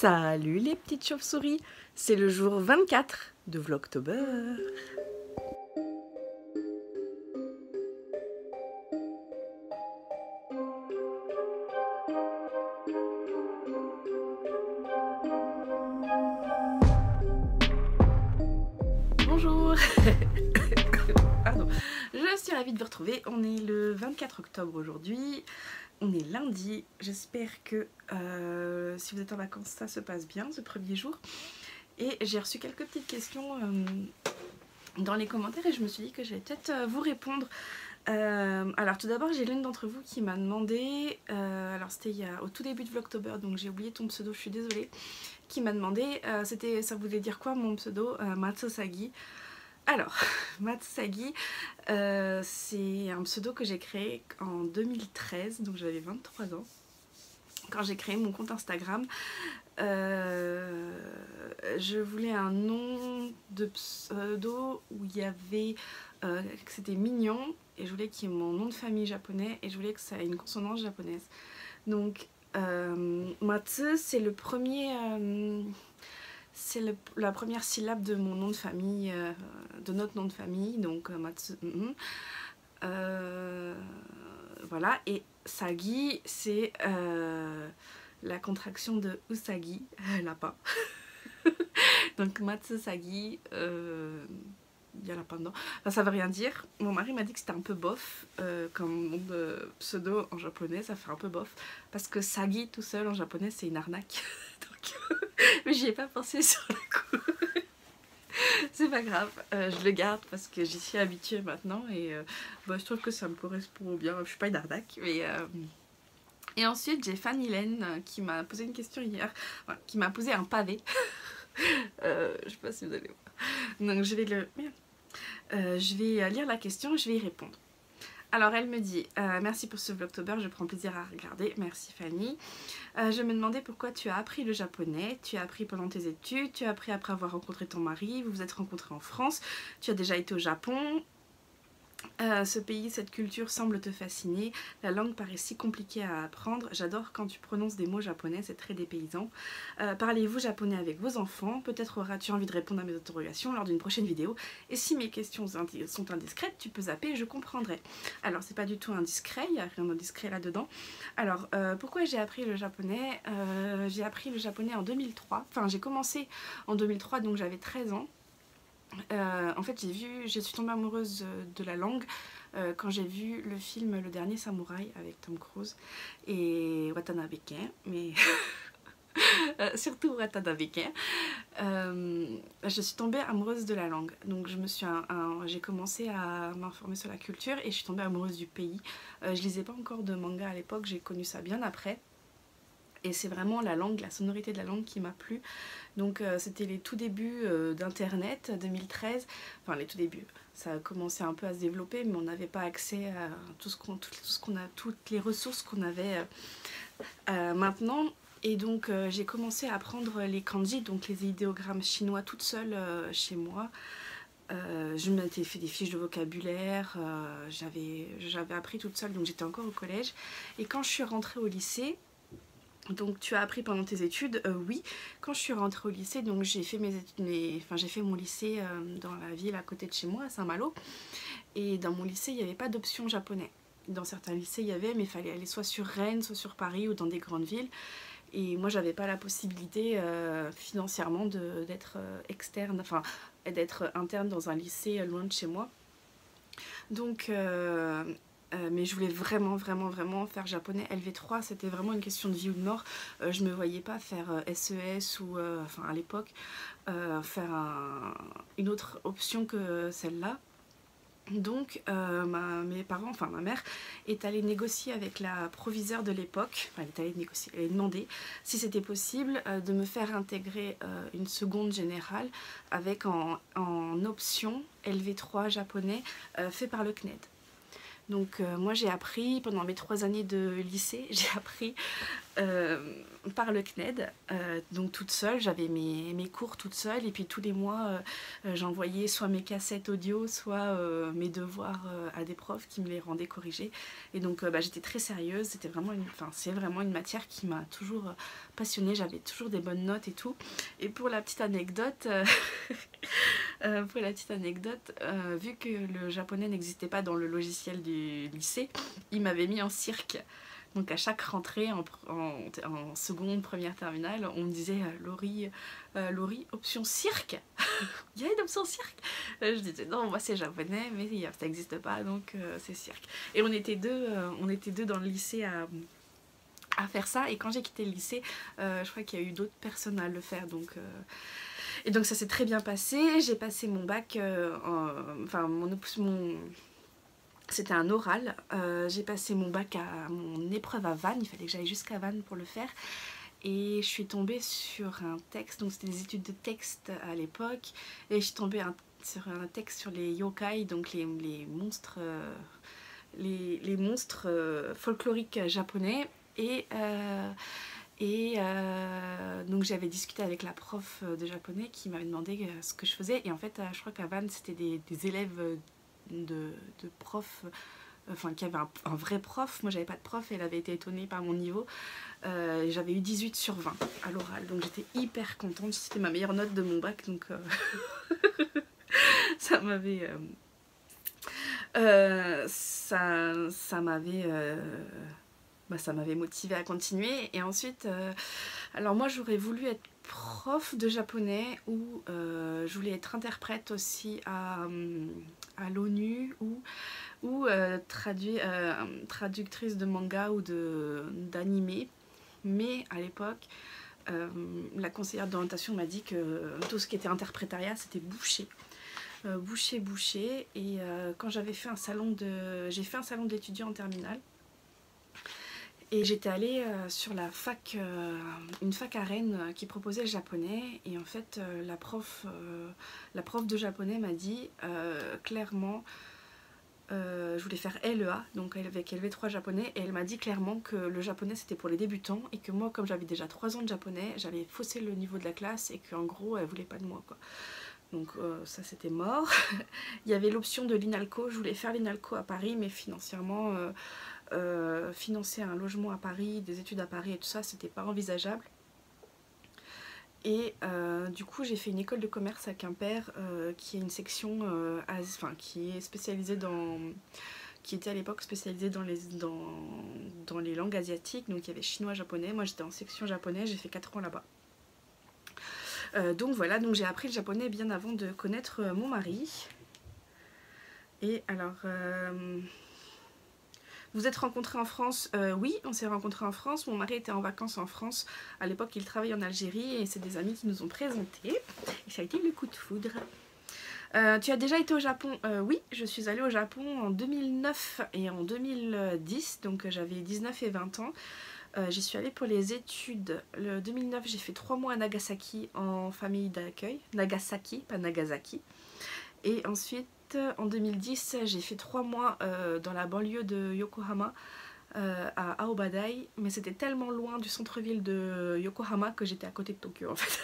Salut les petites chauves-souris, c'est le jour 24 de Vlogtober. Bonjour. Pardon. Je suis ravie de vous retrouver, on est le 24 octobre aujourd'hui, on est lundi, j'espère que si vous êtes en vacances ça se passe bien ce premier jour. Et j'ai reçu quelques petites questions dans les commentaires et je me suis dit que j'allais peut-être vous répondre. Alors tout d'abord j'ai l'une d'entre vous qui m'a demandé, alors c'était au tout début de Vlogtober, donc j'ai oublié ton pseudo, je suis désolée, qui m'a demandé, ça voulait dire quoi mon pseudo, Matsosagi. Alors, Matsosagi, c'est un pseudo que j'ai créé en 2013, donc j'avais 23 ans, quand j'ai créé mon compte Instagram. Je voulais un nom de pseudo où il y avait, que c'était mignon, et je voulais qu'il y ait mon nom de famille japonais, et je voulais que ça ait une consonance japonaise. Donc, Matsu, c'est le premier... la première syllabe de mon nom de famille, de notre nom de famille, donc Matsu. Voilà, et Sagi, c'est la contraction de Usagi, lapin. Donc Matsu Sagi, il y a lapin dedans. Enfin, ça veut rien dire. Mon mari m'a dit que c'était un peu bof, comme nom de pseudo en japonais, ça fait un peu bof. Parce que Sagi tout seul en japonais, c'est une arnaque. Donc, mais j'y ai pas pensé sur le coup. C'est pas grave, je le garde parce que j'y suis habituée maintenant et je trouve que ça me correspond bien. Je suis pas une arnaque, mais... Et ensuite j'ai Fanny Laine qui m'a posé une question hier, enfin, qui m'a posé un pavé. Je sais pas si vous allez voir. Donc je vais lire la question et je vais y répondre. Alors elle me dit, merci pour ce Vlogtober, je prends plaisir à regarder, merci Fanny. Je me demandais pourquoi tu as appris le japonais, tu as appris pendant tes études, tu as appris après avoir rencontré ton mari, vous vous êtes rencontrés en France, tu as déjà été au Japon. Ce pays, cette culture semble te fasciner, la langue paraît si compliquée à apprendre, j'adore quand tu prononces des mots japonais, c'est très dépaysant. Parlez-vous japonais avec vos enfants? Peut-être auras-tu envie de répondre à mes interrogations lors d'une prochaine vidéo. Et si mes questions sont indiscrètes, tu peux zapper, je comprendrai. Alors c'est pas du tout indiscret, il n'y a rien d'indiscret là-dedans. Alors pourquoi j'ai appris le japonais? J'ai appris le japonais en 2003, enfin j'ai commencé en 2003 donc j'avais 13 ans. En fait je suis tombée amoureuse de la langue quand j'ai vu le film Le Dernier Samouraï avec Tom Cruise et Watanabe Ken, mais surtout Watanabe Ken. Je suis tombée amoureuse de la langue, donc j'ai commencé à m'informer sur la culture et je suis tombée amoureuse du pays. Je lisais pas encore de manga à l'époque, j'ai connu ça bien après. Et c'est vraiment la langue, la sonorité de la langue qui m'a plu. Donc c'était les tout débuts d'internet, 2013. Enfin les tout débuts, ça a commencé un peu à se développer, mais on n'avait pas accès à toutes les ressources qu'on avait maintenant. Et donc j'ai commencé à apprendre les kanji, donc les idéogrammes chinois toute seule chez moi. Je m'étais fait des fiches de vocabulaire, j'avais appris toute seule, donc j'étais encore au collège. Et quand je suis rentrée au lycée, donc tu as appris pendant tes études, oui. Quand je suis rentrée au lycée, donc j'ai fait j'ai fait mon lycée dans la ville à côté de chez moi, à Saint-Malo. Et dans mon lycée, il n'y avait pas d'option japonais. Dans certains lycées, il y avait, mais il fallait aller soit sur Rennes, soit sur Paris ou dans des grandes villes. Et moi, j'avais pas la possibilité financièrement d'être externe, enfin d'être interne dans un lycée loin de chez moi. Donc mais je voulais vraiment faire japonais. LV3 c'était vraiment une question de vie ou de mort. Je me voyais pas faire SES ou enfin à l'époque faire une autre option que celle-là. Donc mes parents, enfin ma mère est allée négocier avec la proviseure de l'époque, enfin elle est allée négocier, elle a demandé si c'était possible de me faire intégrer une seconde générale avec en option LV3 japonais fait par le CNED. Donc moi j'ai appris pendant mes 3 années de lycée, j'ai appris par le CNED, donc toute seule, j'avais mes cours toute seule et puis tous les mois j'envoyais soit mes cassettes audio, soit mes devoirs à des profs qui me les rendaient corrigés. Et donc j'étais très sérieuse, c'est vraiment une matière qui m'a toujours passionnée, j'avais toujours des bonnes notes et tout. Et pour la petite anecdote, vu que le japonais n'existait pas dans le logiciel du lycée, il m'avait mis en cirque. Donc à chaque rentrée en seconde, première terminale, on me disait Laurie, option cirque. Il y a une option cirque. Je disais non, moi c'est japonais, mais ça n'existe pas, donc c'est cirque. Et on était deux dans le lycée à faire ça. Et quand j'ai quitté le lycée, je crois qu'il y a eu d'autres personnes à le faire, donc... Et donc ça s'est très bien passé, j'ai passé mon bac, c'était un oral, j'ai passé mon bac à mon épreuve à Vannes, il fallait que j'aille jusqu'à Vannes pour le faire. Et je suis tombée sur un texte, donc c'était des études de texte à l'époque, et je suis tombée sur un texte sur les yokai, donc les monstres, les monstres folkloriques japonais. Donc j'avais discuté avec la prof de japonais qui m'avait demandé ce que je faisais. Et en fait, je crois qu'à Vannes, c'était des élèves de profs, qui avaient un vrai prof. Moi, j'avais pas de prof et elle avait été étonnée par mon niveau. J'avais eu 18 sur 20 à l'oral. Donc j'étais hyper contente. C'était ma meilleure note de mon bac. Donc ça m'avait... ça m'avait motivée à continuer. Et ensuite, alors moi j'aurais voulu être prof de japonais ou je voulais être interprète aussi à l'ONU ou traductrice de manga ou d'anime. Mais à l'époque, la conseillère d'orientation m'a dit que tout ce qui était interprétariat c'était bouché. Bouché. Et quand j'avais fait j'ai fait un salon d'étudiants en terminale. Et j'étais allée sur la fac, une fac à Rennes qui proposait le japonais. Et en fait, la prof de japonais m'a dit clairement, je voulais faire LEA, donc avec LV3 japonais. Et elle m'a dit clairement que le japonais c'était pour les débutants. Et que moi, comme j'avais déjà 3 ans de japonais, j'allais fausser le niveau de la classe. Et qu'en gros, elle voulait pas de moi, quoi. Donc ça c'était mort. Il y avait l'option de l'INALCO. Je voulais faire l'INALCO à Paris, mais financièrement... financer un logement à Paris, des études à Paris et tout ça, c'était pas envisageable. Et du coup j'ai fait une école de commerce à Quimper qui est une section qui est spécialisée qui était à l'époque spécialisée dans les langues asiatiques, donc il y avait chinois, japonais. Moi j'étais en section japonais, j'ai fait 4 ans là-bas. Donc voilà, donc j'ai appris le japonais bien avant de connaître mon mari. Et alors... Vous êtes rencontrés en France? Oui, on s'est rencontrés en France. Mon mari était en vacances en France. À l'époque, il travaillait en Algérie et c'est des amis qui nous ont présentés. Et ça a été le coup de foudre. Tu as déjà été au Japon? Oui, je suis allée au Japon en 2009 et en 2010. Donc j'avais 19 et 20 ans. J'y suis allée pour les études. Le 2009, j'ai fait 3 mois à Nagasaki en famille d'accueil. Nagasaki, pas Nagasaki. Et ensuite... En 2010, j'ai fait 3 mois dans la banlieue de Yokohama, à Aobadai, mais c'était tellement loin du centre-ville de Yokohama que j'étais à côté de Tokyo en fait.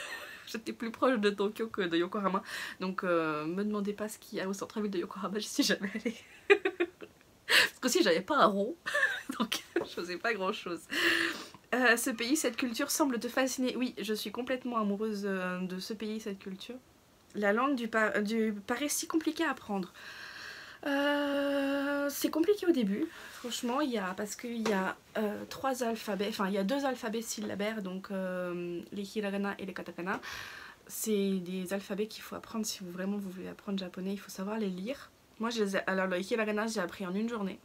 J'étais plus proche de Tokyo que de Yokohama, donc me demandez pas ce qu'il y a au centre-ville de Yokohama, j'y suis jamais allée. Parce que si j'avais pas un rond, donc je faisais pas grand chose. Ce pays, cette culture semble te fasciner. Oui, je suis complètement amoureuse de ce pays, cette culture. La langue paraît si compliquée à apprendre. C'est compliqué au début, franchement, parce qu'il y a 3 alphabets, enfin il y a 2 alphabets syllabaires, donc les hiragana et les katakana. C'est des alphabets qu'il faut apprendre si vous voulez apprendre japonais, il faut savoir les lire. Moi, alors le hiragana, j'ai appris en une journée.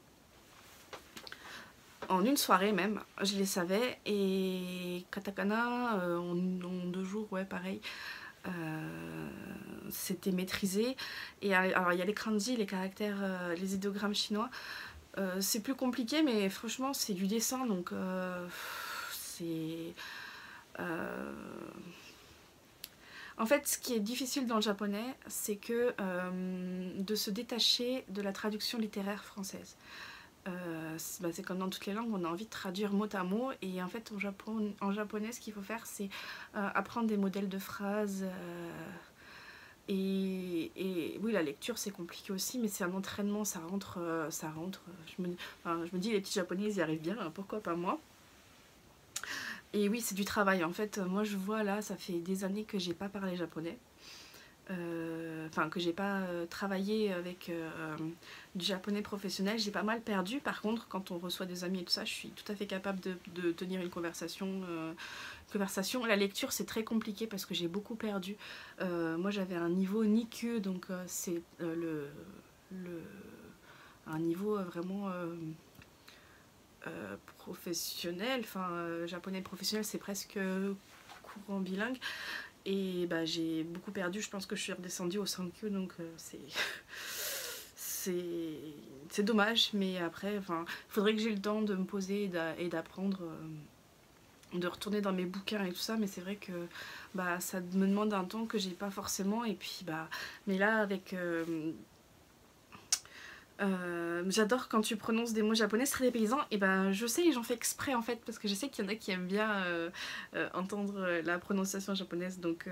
En une soirée même, je les savais, et katakana en 2 jours, ouais, pareil. C'était maîtrisé. Et alors il y a les kanji, les caractères, les idéogrammes chinois. C'est plus compliqué, mais franchement c'est du dessin, donc c'est... En fait, ce qui est difficile dans le japonais, c'est que de se détacher de la traduction littéraire française. c'est comme dans toutes les langues, on a envie de traduire mot à mot. Et en fait, en japonais, ce qu'il faut faire, c'est apprendre des modèles de phrases. Et oui, la lecture, c'est compliqué aussi, mais c'est un entraînement, ça rentre. Je me dis, les petits japonais, ils y arrivent bien, pourquoi pas moi? Et oui, c'est du travail. En fait, moi, je vois là, ça fait des années que j'ai pas parlé japonais. Enfin, que j'ai pas travaillé avec du japonais professionnel, j'ai pas mal perdu. Par contre, quand on reçoit des amis et tout ça, je suis tout à fait capable de tenir une conversation. La lecture, c'est très compliqué parce que j'ai beaucoup perdu. Moi, j'avais un niveau Nikkei, donc c'est un niveau vraiment professionnel. Enfin, japonais professionnel, c'est presque courant bilingue. Et bah, j'ai beaucoup perdu, je pense que je suis redescendue au Sankyo, donc c'est dommage, mais après, il faudrait que j'ai le temps de me poser et d'apprendre, de retourner dans mes bouquins et tout ça, mais c'est vrai que bah, ça me demande un temps que j'ai pas forcément, et puis bah, mais là avec... j'adore quand tu prononces des mots japonais, c'est très dépaysant, et ben je sais, et j'en fais exprès en fait, parce que je sais qu'il y en a qui aiment bien entendre la prononciation japonaise, donc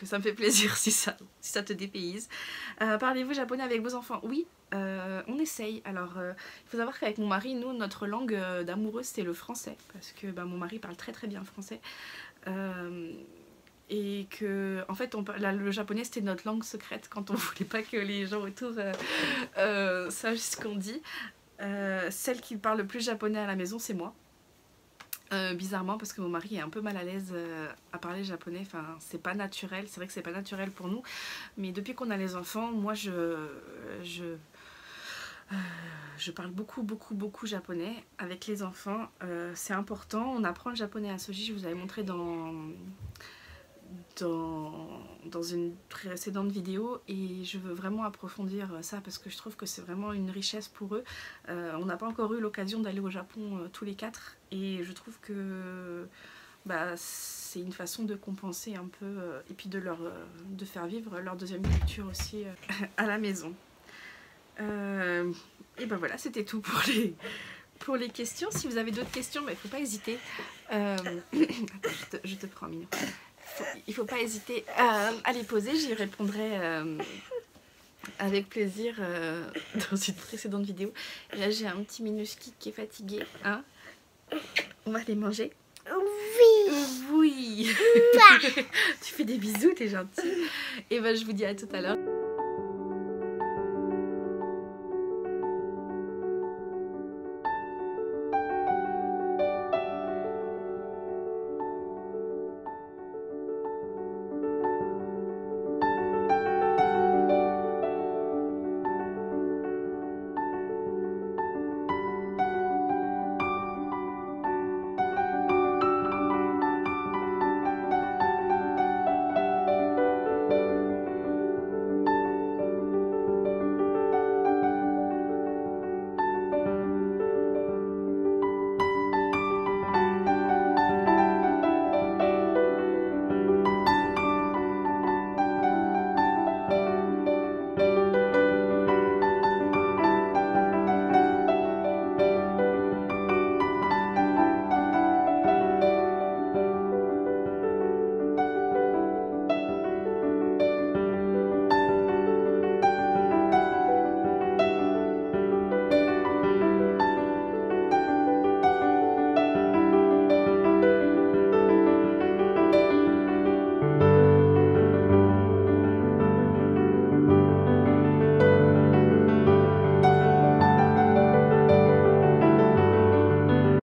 ça me fait plaisir si ça te dépayse. Parlez-vous japonais avec vos enfants? Oui, on essaye. Alors, il faut savoir qu'avec mon mari, nous, notre langue d'amoureux, c'est le français, parce que mon mari parle très très bien français. Et que en fait le japonais c'était notre langue secrète quand on voulait pas que les gens autour sachent ce qu'on dit. Celle qui parle le plus japonais à la maison, c'est moi, bizarrement, parce que mon mari est un peu mal à l'aise à parler japonais. Enfin, c'est pas naturel, c'est vrai que c'est pas naturel pour nous, mais depuis qu'on a les enfants, moi je parle beaucoup japonais avec les enfants. C'est important, on apprend le japonais à Soji, je vous avais montré dans une précédente vidéo, et je veux vraiment approfondir ça parce que je trouve que c'est vraiment une richesse pour eux. On n'a pas encore eu l'occasion d'aller au Japon tous les quatre, et je trouve que bah, c'est une façon de compenser un peu et puis de faire vivre leur deuxième culture aussi à la maison. Et ben voilà, c'était tout pour les questions. Si vous avez d'autres questions, il ne faut pas hésiter. Attends, je te prends un minute. Il ne faut pas hésiter à les poser, j'y répondrai avec plaisir dans une précédente vidéo. Et là j'ai un petit Minuski qui est fatigué. Hein, on va aller manger. Oui. Oui. Tu fais des bisous, t'es gentil. Et ben je vous dis à tout à l'heure.